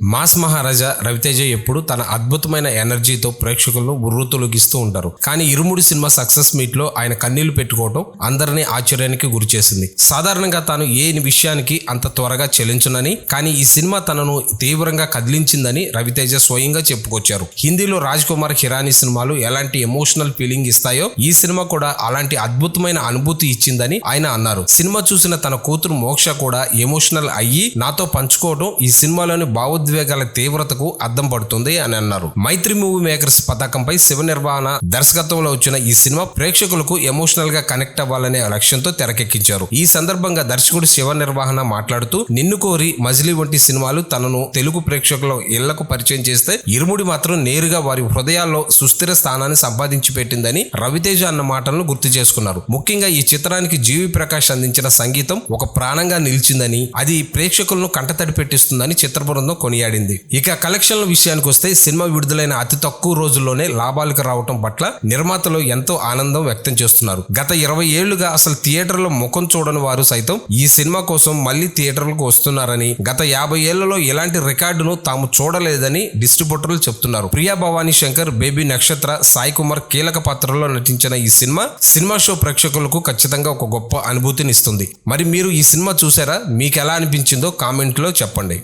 Mass మహారాజా రవితేజ ఎప్పుడు తన అద్భుతమైన ఎనర్జీతో ప్రేక్షకులను ఉర్రూతొలగిస్తూ ఉంటారు. కానీ ఇరుముడి సినిమా సక్సెస్ మీట్ లో ఆయన కన్నీళ్లు పెట్టుకోవడం అందరినీ ఆశ్చర్యానికి గురిచేసింది. సాధారణంగా తాను ఏ విషయానికి అంత త్వరగా చెల్లించునని, కానీ ఈ సినిమా తనను తీవ్రంగా కదిలించిందని రవితేజ స్వయంగా చెప్పుకొచ్చారు. హిందీలో రాజ్ కుమార్ హిరానీ సినిమాలు ఎలాంటి ఎమోషనల్ ఫీలింగ్ ఇస్తాయో ఈ సినిమా కూడా అలాంటి అద్భుతమైన అనుభూతి ఇచ్చిందని ఆయన అన్నారు. సినిమా చూసిన తన కూతురు మోక్ష కూడా ఎమోషనల్ అయ్యి నాతో పంచుకోవడం ఈ సినిమాలోని భావోద్వేగాల తీవ్రతకు అద్దం పడుతుంది అని అన్నారు. మైత్రి మూవీ మేకర్స్ పతాకంపై శివ నిర్వహణ దర్శకత్వంలో వచ్చిన ఈ సినిమా ప్రేక్షకులకు ఎమోషనల్ గా కనెక్ట్ అవ్వాలనే లక్ష్యంతో తెరకెక్కించారు. ఈ సందర్భంగా దర్శకుడు శివ నిర్వహణ మాట్లాడుతూ, నిన్ను కోరి, మజిలీ వంటి సినిమాలు తనను తెలుగు ప్రేక్షకుల ఇళ్లకు పరిచయం చేస్తే ఇరుముడి మాత్రం నేరుగా వారి హృదయాల్లో సుస్థిర స్థానాన్ని సంపాదించి పెట్టిందని రవితేజ అన్న మాటలను గుర్తు చేసుకున్నారు. ముఖ్యంగా ఈ చిత్రానికి జీవి ప్రకాష్ అందించిన సంగీతం ఒక ప్రాణంగా నిలిచిందని, అది ప్రేక్షకులను కంటతడి పెట్టిస్తుందని చిత్ర బృందం కొనియాడింది. ఇక కలెక్షన్ల విషయానికి వస్తే సినిమా విడుదలైన అతి తక్కువ రోజుల్లోనే లాభాలకు రావటం పట్ల నిర్మాతలు ఎంతో ఆనందం వ్యక్తం చేస్తున్నారు. గత 20 ఏళ్లుగా అసలు థియేటర్లో ముఖం చూడని వారు సైతం ఈ సినిమా కోసం మళ్లీ థియేటర్లకు వస్తున్నారని, గత 50 ఏళ్లలో ఇలాంటి రికార్డును తాము చూడలేదని డిస్ట్రిబ్యూటర్లు చెప్తున్నారు. ప్రియా భవానీ శంకర్, బేబీ నక్షత్ర, సాయి కుమార్ కీలక పాత్రలో నటించిన ఈ సినిమా షో ప్రేక్షకులకు ఖచ్చితంగా ఒక గొప్ప అనుభూతిని ఇస్తుంది. మరి మీరు ఈ సినిమా చూసారా? మీకు ఎలా అనిపించిందో కామెంట్లో చెప్పండి.